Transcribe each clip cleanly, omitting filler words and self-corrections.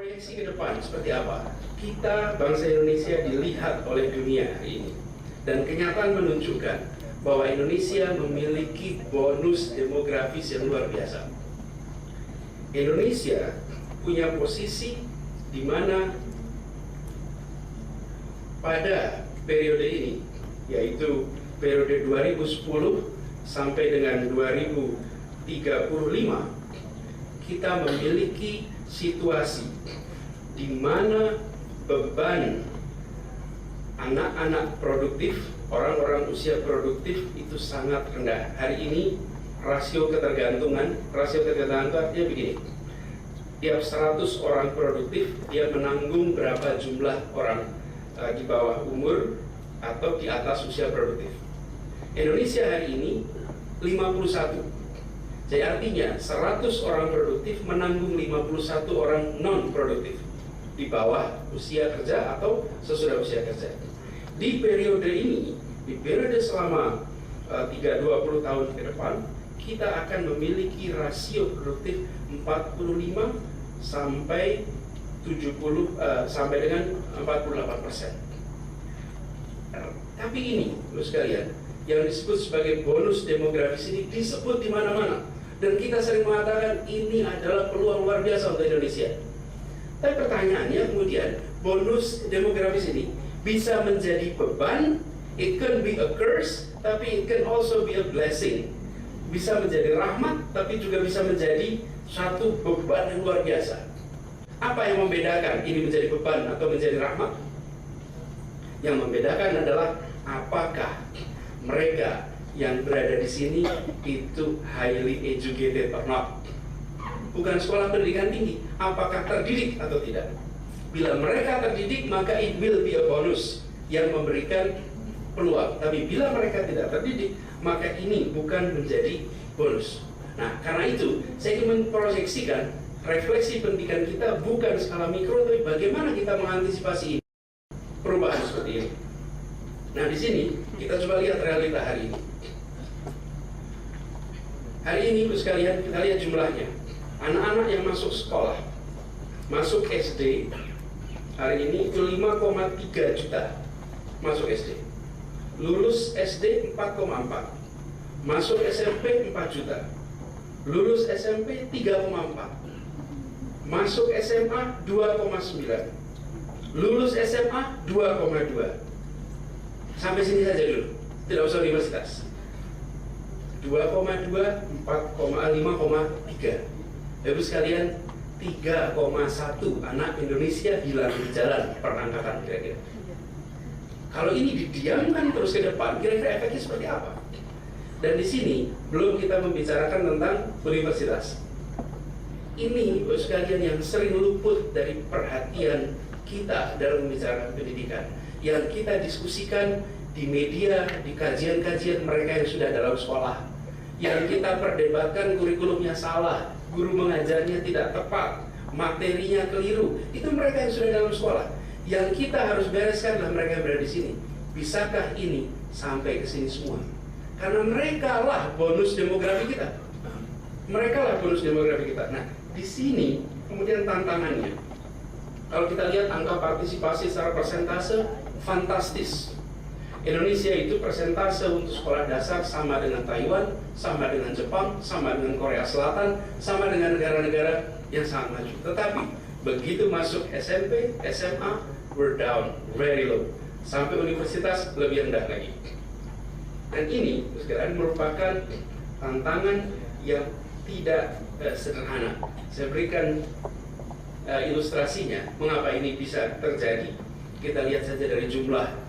proyeksi ke depan seperti apa? Kita bangsa Indonesia dilihat oleh dunia hari ini, dan kenyataan menunjukkan bahwa Indonesia memiliki bonus demografis yang luar biasa. Indonesia punya posisi di mana pada periode ini, yaitu periode 2010 sampai dengan 2035, kita memiliki situasi di mana beban anak-anak produktif, orang-orang usia produktif itu sangat rendah. Hari ini rasio ketergantungan artinya begini, tiap 100 orang produktif dia menanggung berapa jumlah orang di bawah umur atau di atas usia produktif. Indonesia hari ini 51. Jadi artinya 100 orang produktif menanggung 51 orang non produktif di bawah usia kerja atau sesudah usia kerja. Di periode ini, di periode selama 20 tahun ke depan, kita akan memiliki rasio produktif 45 sampai 70 sampai dengan 48%. Tapi ini, Bapak sekalian, yang disebut sebagai bonus demografis ini disebut di mana-mana, dan kita sering mengatakan ini adalah peluang luar biasa untuk Indonesia. Tapi pertanyaannya kemudian, bonus demografis ini bisa menjadi beban, it can be a curse, tapi it can also be a blessing. Bisa menjadi rahmat, tapi juga bisa menjadi satu beban yang luar biasa. Apa yang membedakan ini menjadi beban atau menjadi rahmat? Yang membedakan adalah apakah mereka yang berada di sini itu highly educated or not. Bukan sekolah pendidikan tinggi, apakah terdidik atau tidak. Bila mereka terdidik, maka it will be a bonus yang memberikan peluang. Tapi bila mereka tidak terdidik, maka ini bukan menjadi bonus. Nah, karena itu saya ingin memproyeksikan refleksi pendidikan kita bukan skala mikro, tapi bagaimana kita mengantisipasi perubahan seperti ini. Nah, di sini kita coba lihat realita hari ini. Hari ini, Bapak sekalian, kita lihat jumlahnya. Anak-anak yang masuk sekolah, masuk SD, hari ini itu 5,3 juta masuk SD. Lulus SD 4,4. Masuk SMP 4 juta. Lulus SMP 3,4. Masuk SMA 2,9. Lulus SMA 2,2. Sampai sini saja dulu, tidak usah universitas. 2,2, 4,5,3. Ibu sekalian, 3,1 anak Indonesia hilang di jalan perangkatan kira-kira. Kalau ini didiamkan terus ke depan, kira-kira efeknya seperti apa? Dan di sini belum kita membicarakan tentang universitas. Ini, Ibu sekalian, yang sering luput dari perhatian kita dalam membicarakan pendidikan, yang kita diskusikan di media, di kajian-kajian mereka yang sudah dalam sekolah, yang kita perdebatkan kurikulumnya salah, guru mengajarnya tidak tepat, materinya keliru. Itu mereka yang sudah dalam sekolah. Yang kita harus bereskan adalah mereka yang berada di sini. Bisakah ini sampai ke sini semua? Karena mereka lah bonus demografi kita. Mereka lah bonus demografi kita. Nah, di sini kemudian tantangannya. Kalau kita lihat angka partisipasi secara persentase, fantastis. Indonesia itu persentase untuk sekolah dasar sama dengan Taiwan, sama dengan Jepang, sama dengan Korea Selatan, sama dengan negara-negara yang sangat maju. Tetapi begitu masuk SMP, SMA, we're down, very low. Sampai universitas lebih rendah lagi. Dan ini sekarang merupakan tantangan yang tidak sederhana. Saya berikan ilustrasinya, mengapa ini bisa terjadi. Kita lihat saja dari jumlah.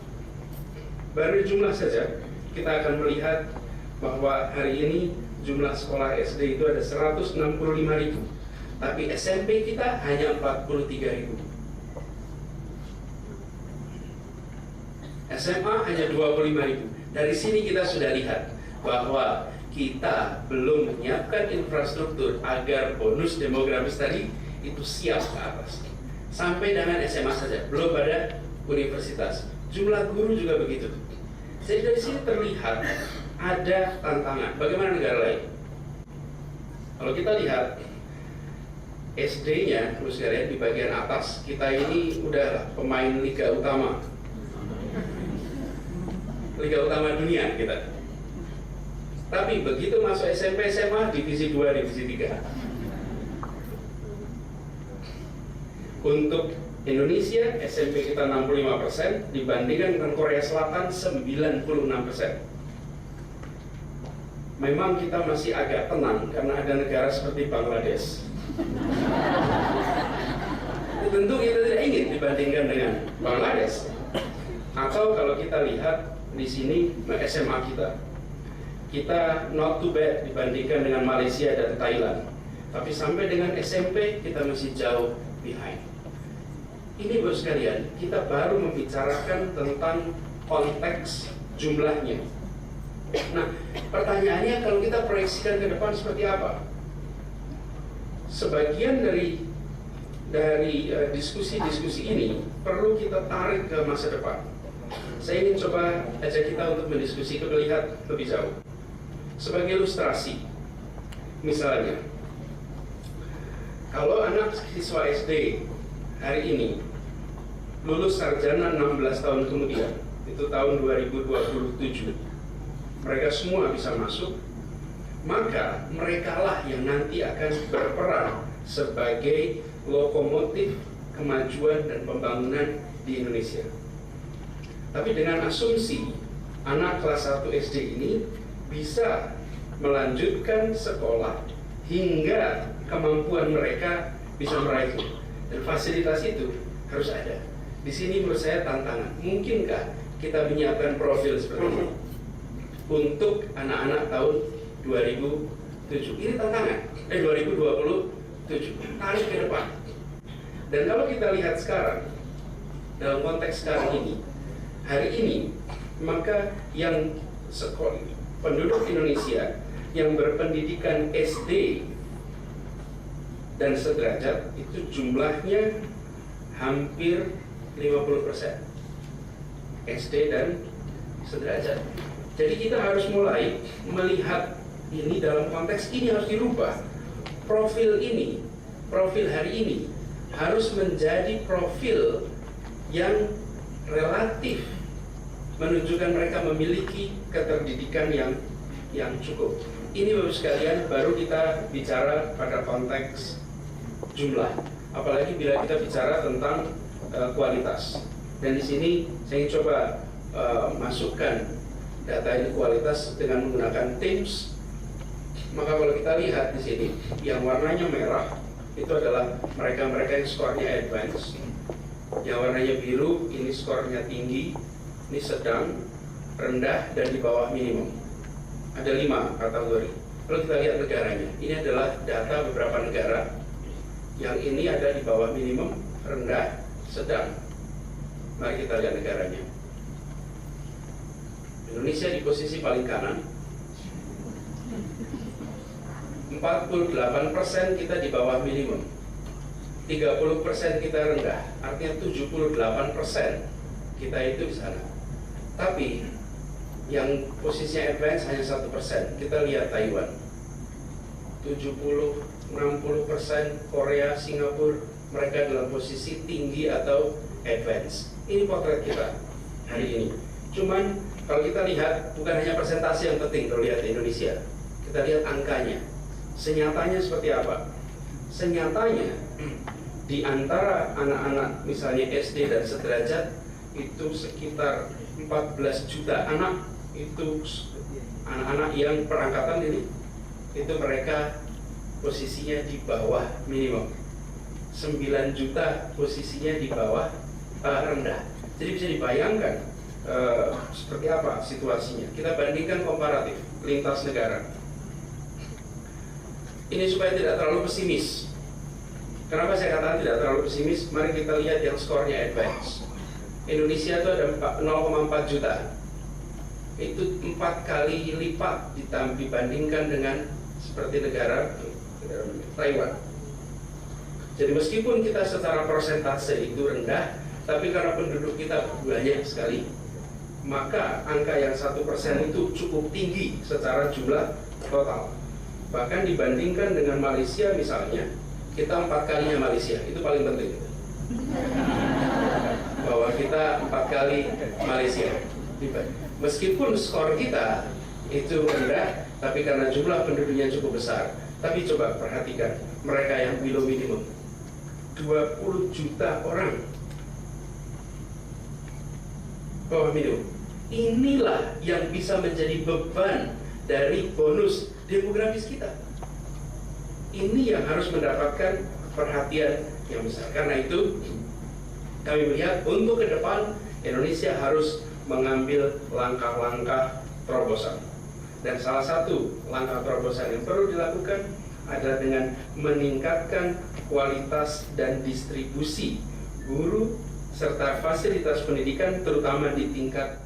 Baru jumlah saja, kita akan melihat bahwa hari ini jumlah sekolah SD itu ada 165.000, tapi SMP kita hanya 43.000. SMA hanya 25.000. Dari sini kita sudah lihat bahwa kita belum menyiapkan infrastruktur agar bonus demografis tadi itu siap ke atas. Sampai dengan SMA saja, belum pada universitas. Jumlah guru juga begitu. Jadi dari sini terlihat ada tantangan. Bagaimana negara lain? Kalau kita lihat SD-nya, terus sekalian di bagian atas kita ini udah pemain liga utama dunia kita. Tapi begitu masuk SMP SMA divisi 2, divisi 3. Untuk Indonesia SMP kita 65% dibandingkan dengan Korea Selatan 96%. Memang kita masih agak tenang karena ada negara seperti Bangladesh. Tentu kita tidak ingin dibandingkan dengan Bangladesh. Atau kalau kita lihat di sini SMA kita not too bad dibandingkan dengan Malaysia dan Thailand. Tapi sampai dengan SMP kita masih jauh behind. Ini Bapak sekalian, kita baru membicarakan tentang konteks jumlahnya. Nah, pertanyaannya kalau kita proyeksikan ke depan seperti apa? Sebagian dari diskusi-diskusi ini perlu kita tarik ke masa depan. Saya ingin coba ajak kita untuk mendiskusikan melihat lebih jauh. Sebagai ilustrasi, misalnya, kalau anak siswa SD hari ini lulus sarjana 16 tahun kemudian, itu tahun 2027, mereka semua bisa masuk, maka merekalah yang nanti akan berperan sebagai lokomotif kemajuan dan pembangunan di Indonesia. Tapi dengan asumsi anak kelas 1 SD ini bisa melanjutkan sekolah hingga kemampuan mereka bisa meraih, dan fasilitas itu harus ada. Di sini menurut saya tantangan. Mungkinkah kita menyiapkan profil seperti ini untuk anak-anak tahun 2007? Ini tantangan. 2027. Tarik ke depan. Dan kalau kita lihat sekarang, dalam konteks sekarang ini, hari ini, maka yang penduduk Indonesia yang berpendidikan SD dan sederajat itu jumlahnya hampir 50%. SD dan sederajat. Jadi kita harus mulai melihat ini dalam konteks ini harus dirubah. Profil hari ini harus menjadi profil yang relatif menunjukkan mereka memiliki keterdidikan yang cukup. Ini Bapak sekalian baru kita bicara pada konteks jumlah. Apalagi bila kita bicara tentang kualitas. Dan di sini saya ingin coba masukkan data ini kualitas dengan menggunakan Teams. Maka kalau kita lihat di sini, yang warnanya merah itu adalah mereka-mereka yang skornya advance. Yang warnanya biru ini skornya tinggi, ini sedang, rendah, dan di bawah minimum. Ada 5 kategori. Kalau kita lihat negaranya, ini adalah data beberapa negara. Yang ini ada di bawah minimum, rendah, sedang. Mari kita lihat negaranya. Indonesia di posisi paling kanan. 48% kita di bawah minimum. 30% kita rendah. Artinya 78% kita itu di sana. Tapi yang posisinya advance hanya 1%. Kita lihat Taiwan. 70-60% Korea, Singapura, mereka dalam posisi tinggi atau advance. Ini potret kita hari ini. Cuman kalau kita lihat bukan hanya persentase yang penting kalau lihat di Indonesia. Kita lihat angkanya. Senyatanya seperti apa? Senyatanya di antara anak-anak misalnya SD dan sederajat itu sekitar 14 juta anak, itu anak-anak yang perangkatan ini itu mereka posisinya di bawah minimum. 9 juta posisinya di bawah rendah. Jadi bisa dibayangkan seperti apa situasinya. Kita bandingkan komparatif lintas negara. Ini supaya tidak terlalu pesimis. Kenapa saya katakan tidak terlalu pesimis? Mari kita lihat yang skornya advance. Indonesia itu ada 0,4 juta. Itu 4 kali lipat dibandingkan dengan seperti negara Taiwan. Jadi meskipun kita secara persentase itu rendah, tapi karena penduduk kita banyak sekali, maka angka yang 1% itu cukup tinggi secara jumlah total. Bahkan dibandingkan dengan Malaysia misalnya, kita 4 kalinya Malaysia, itu paling penting. Bahwa kita 4 kali Malaysia. Meskipun skor kita itu rendah, tapi karena jumlah penduduknya cukup besar. Tapi coba perhatikan mereka yang below minimum, 20 juta orang bawah minimum. Inilah yang bisa menjadi beban dari bonus demografis kita. Ini yang harus mendapatkan perhatian yang besar. Karena itu kami melihat untuk ke depan Indonesia harus mengambil langkah-langkah terobosan. Dan salah satu langkah terobosan yang perlu dilakukan adalah dengan meningkatkan kualitas dan distribusi guru serta fasilitas pendidikan, terutama di tingkat